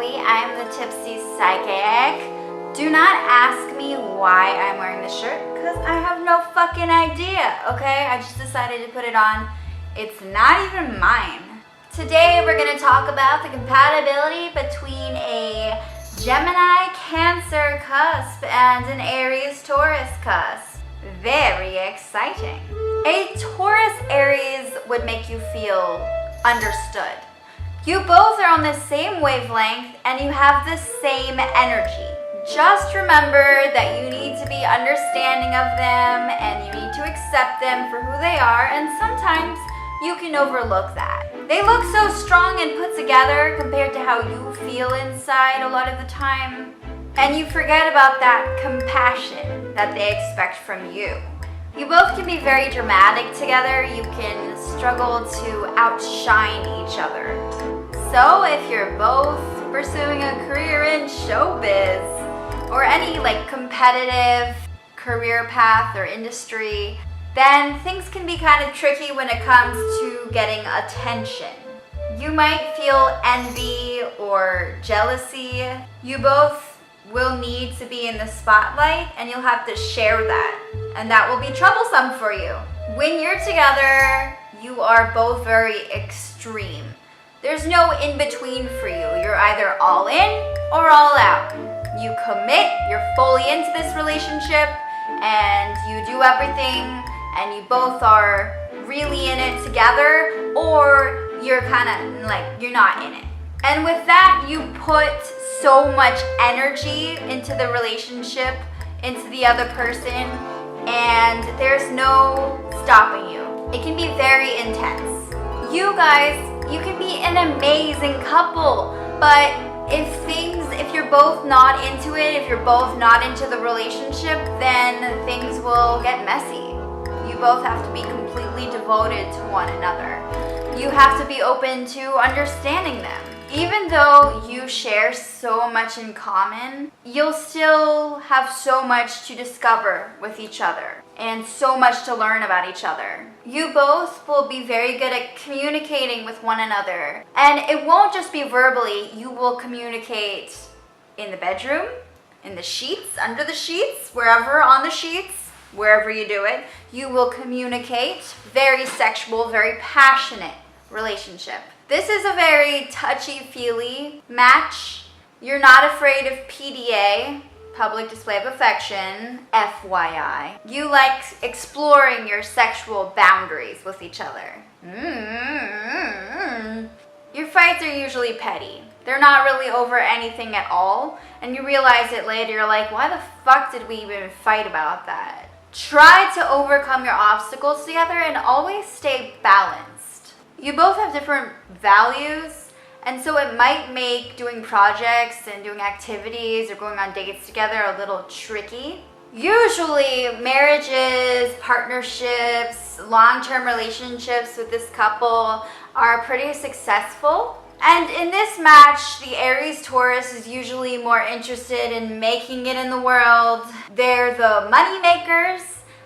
Zoe. I'm the Tipsy Psychic. Do not ask me why I'm wearing this shirt, because I have no fucking idea, okay? I just decided to put it on. It's not even mine. Today we're going to talk about the compatibility between a Gemini Cancer cusp and an Aries Taurus cusp. Very exciting. A Taurus Aries would make you feel understood. You both are on the same wavelength and you have the same energy. Just remember that you need to be understanding of them and you need to accept them for who they are, and sometimes you can overlook that. They look so strong and put together compared to how you feel inside a lot of the time, and you forget about that compassion that they expect from you. You both can be very dramatic together. You can struggle to outshine each other. So if you're both pursuing a career in showbiz or any competitive career path or industry, then things can be kind of tricky when it comes to getting attention. You might feel envy or jealousy. You both will need to be in the spotlight and you'll have to share that, and that will be troublesome for you. When you're together, you are both very extreme. There's no in between for you. You're either all in or all out. You commit, you're fully into this relationship and you do everything and you both are really in it together, or you're kind of you're not in it. And with that, you put so much energy into the relationship, into the other person, and there's no stopping you. It can be very intense. You guys, you can be an amazing couple, but if you're both not into it, if you're both not into the relationship, then things will get messy. You both have to be completely devoted to one another. You have to be open to understanding them. Even though you share so much in common, you'll still have so much to discover with each other and so much to learn about each other. You both will be very good at communicating with one another. And it won't just be verbally. You will communicate in the bedroom, in the sheets, under the sheets, wherever on the sheets, wherever you do it. You will communicate. Very sexual, very passionate relationship. This is a very touchy-feely match. You're not afraid of PDA, public display of affection, FYI. You like exploring your sexual boundaries with each other. Your fights are usually petty. They're not really over anything at all, and you realize it later. You're like, why the fuck did we even fight about that? Try to overcome your obstacles together and always stay balanced. You both have different values, and so it might make doing projects and doing activities or going on dates together a little tricky. Usually, marriages, partnerships, long-term relationships with this couple are pretty successful. And in this match, the Aries Taurus is usually more interested in making it in the world. They're the money makers.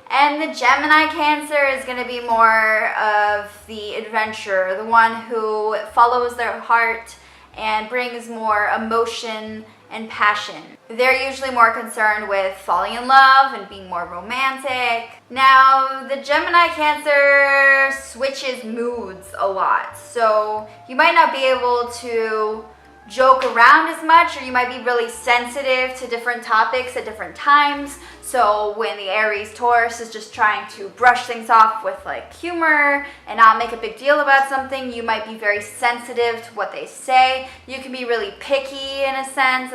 And the Gemini Cancer is going to be more of the adventurer, the one who follows their heart and brings more emotion and passion. They're usually more concerned with falling in love and being more romantic. Now, the Gemini Cancer switches moods a lot, so you might not be able to joke around as much, or you might be really sensitive to different topics at different times. So when the Aries Taurus is just trying to brush things off with humor and not make a big deal about something, you might be very sensitive to what they say. You can be really picky in a sense,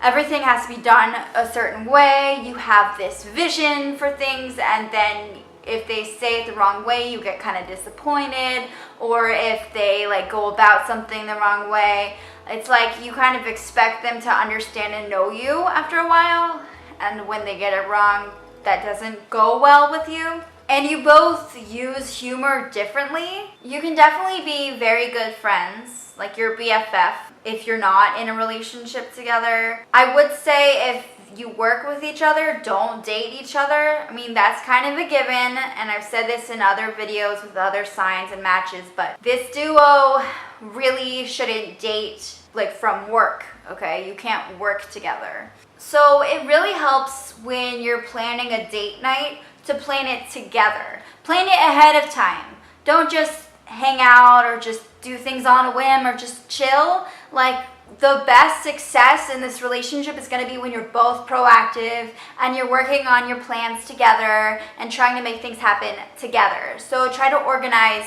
everything has to be done a certain way. You have this vision for things, and then if they say it the wrong way, you get kind of disappointed, or if they go about something the wrong way, it's you kind of expect them to understand and know you after a while, and when they get it wrong, that doesn't go well with you. And you both use humor differently. You can definitely be very good friends, like your BFF, if you're not in a relationship together. I would say if you work with each other, don't date each other. I mean, that's kind of a given, and I've said this in other videos with other signs and matches, but this duo really shouldn't date like from work, okay? You can't work together. So it really helps when you're planning a date night to plan it together. Plan it ahead of time. Don't just hang out or just do things on a whim or just chill. Like, the best success in this relationship is going to be when you're both proactive and you're working on your plans together and trying to make things happen together. So try to organize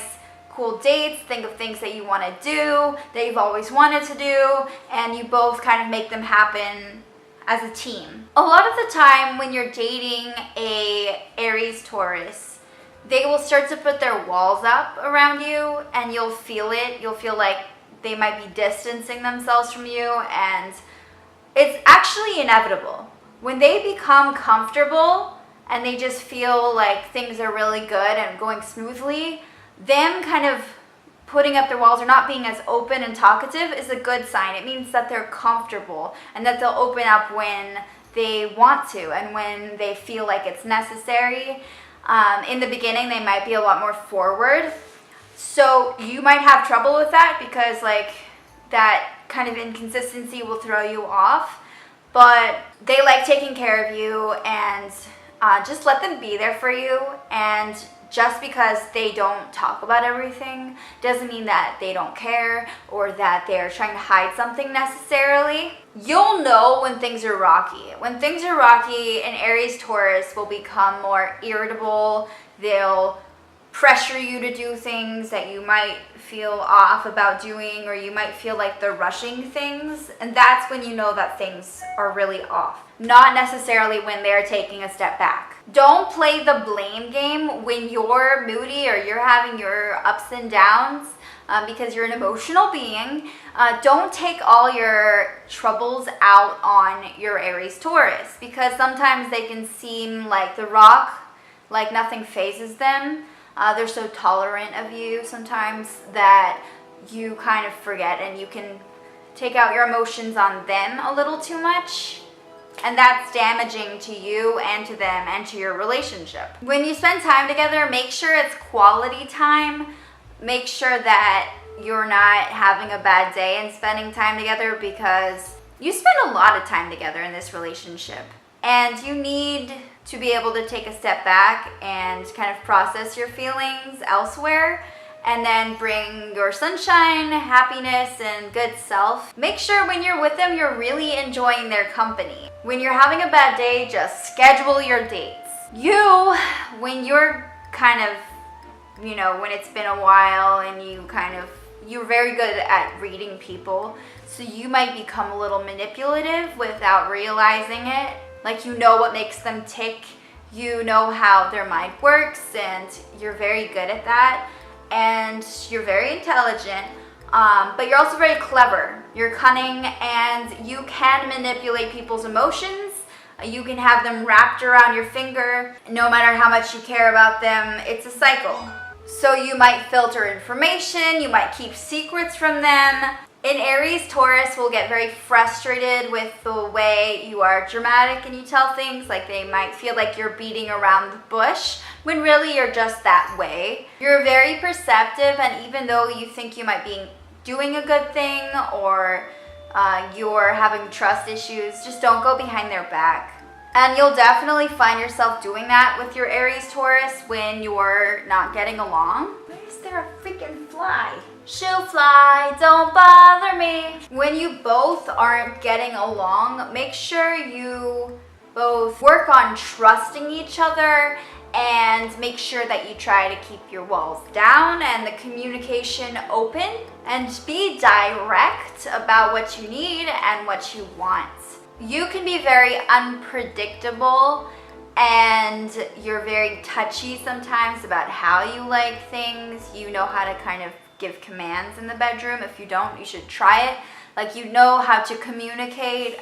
cool dates, think of things that you want to do, that you've always wanted to do, and you both kind of make them happen as a team. A lot of the time when you're dating a Aries Taurus, they will start to put their walls up around you, and you'll feel it. You'll feel like they might be distancing themselves from you, and it's actually inevitable. When they become comfortable and they just feel like things are really good and going smoothly, them kind of putting up their walls or not being as open and talkative is a good sign. It means that they're comfortable and that they'll open up when they want to and when they feel like it's necessary. In the beginning, they might be a lot more forward. So you might have trouble with that because like that kind of inconsistency will throw you off. But they like taking care of you, and just let them be there for you. And just because they don't talk about everything doesn't mean that they don't care or that they're trying to hide something necessarily. You'll know when things are rocky. When things are rocky, an Aries Taurus will become more irritable. They'll pressure you to do things that you might feel off about doing, or you might feel like they're rushing things, and that's when you know that things are really off. Not necessarily when they're taking a step back. Don't play the blame game when you're moody or you're having your ups and downs, because you're an emotional being. Don't take all your troubles out on your Aries Taurus, because sometimes they can seem like the rock, like nothing phases them. They're so tolerant of you sometimes that you kind of forget, and you can take out your emotions on them a little too much. And that's damaging to you and to them and to your relationship. When you spend time together, make sure it's quality time. Make sure that you're not having a bad day and spending time together, because you spend a lot of time together in this relationship. And you need to be able to take a step back and kind of process your feelings elsewhere, and then bring your sunshine, happiness, and good self. Make sure when you're with them, you're really enjoying their company. When you're having a bad day, just schedule your dates. When you're kind of, when it's been a while and you're very good at reading people, so you might become a little manipulative without realizing it. Like, you know what makes them tick, you know how their mind works, and you're very good at that. And you're very intelligent, but you're also very clever. You're cunning, and you can manipulate people's emotions. You can have them wrapped around your finger. No matter how much you care about them, it's a cycle. So you might filter information, you might keep secrets from them. An Aries Taurus will get very frustrated with the way you are dramatic and you tell things. Like, they might feel like you're beating around the bush when really you're just that way. You're very perceptive, and even though you think you might be doing a good thing or you're having trust issues, just don't go behind their back. And you'll definitely find yourself doing that with your Aries Taurus when you're not getting along. Why is there a freaking fly? She'll fly, don't bother me. When you both aren't getting along, make sure you both work on trusting each other, and make sure that you try to keep your walls down and the communication open, and be direct about what you need and what you want. You can be very unpredictable, and you're very touchy sometimes about how you like things. You know how to kind of give commands in the bedroom. If you don't, you should try it. Like, you know how to communicate.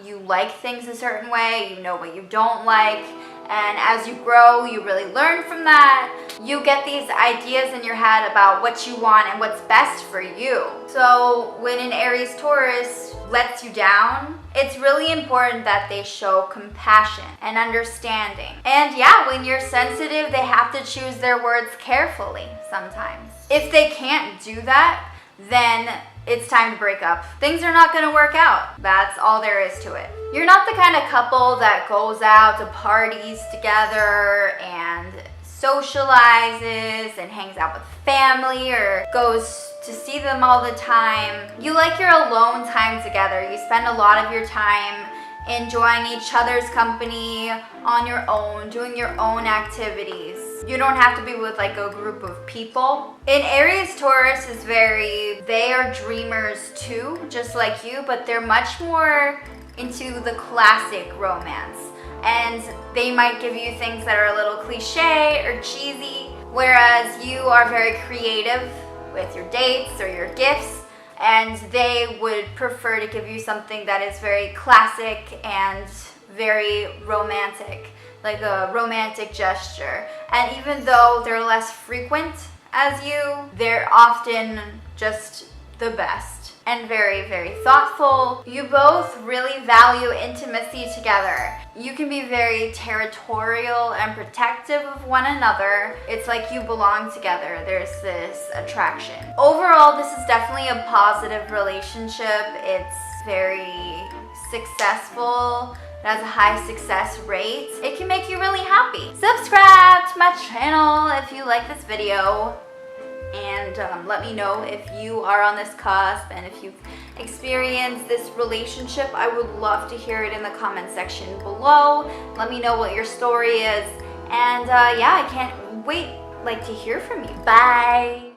You like things a certain way, you know what you don't like, And as you grow, you really learn from that. You get these ideas in your head about what you want and what's best for you. So when an Aries Taurus lets you down, it's really important that they show compassion and understanding. And yeah, when you're sensitive, they have to choose their words carefully sometimes. If they can't do that, then it's time to break up. Things are not gonna work out. That's all there is to it. You're not the kind of couple that goes out to parties together and socializes and hangs out with family or goes to see them all the time. You like your alone time together. You spend a lot of your time enjoying each other's company on your own, doing your own activities. You don't have to be with like a group of people. And Aries Taurus is they are dreamers too, just like you, but they're much more into the classic romance. And they might give you things that are a little cliche or cheesy, whereas you are very creative with your dates or your gifts, and they would prefer to give you something that is very classic and very romantic, like a romantic gesture. And even though they're less frequent as you, they're often just the best and very, very thoughtful. You both really value intimacy together. You can be very territorial and protective of one another. It's like you belong together. There's this attraction. Overall, this is definitely a positive relationship. It's very successful. It has a high success rate. It can make you really happy. Subscribe to my channel if you like this video. And let me know if you are on this cusp and if you've experienced this relationship. I would love to hear it in the comment section below. Let me know what your story is. And yeah, I can't wait to hear from you. Bye.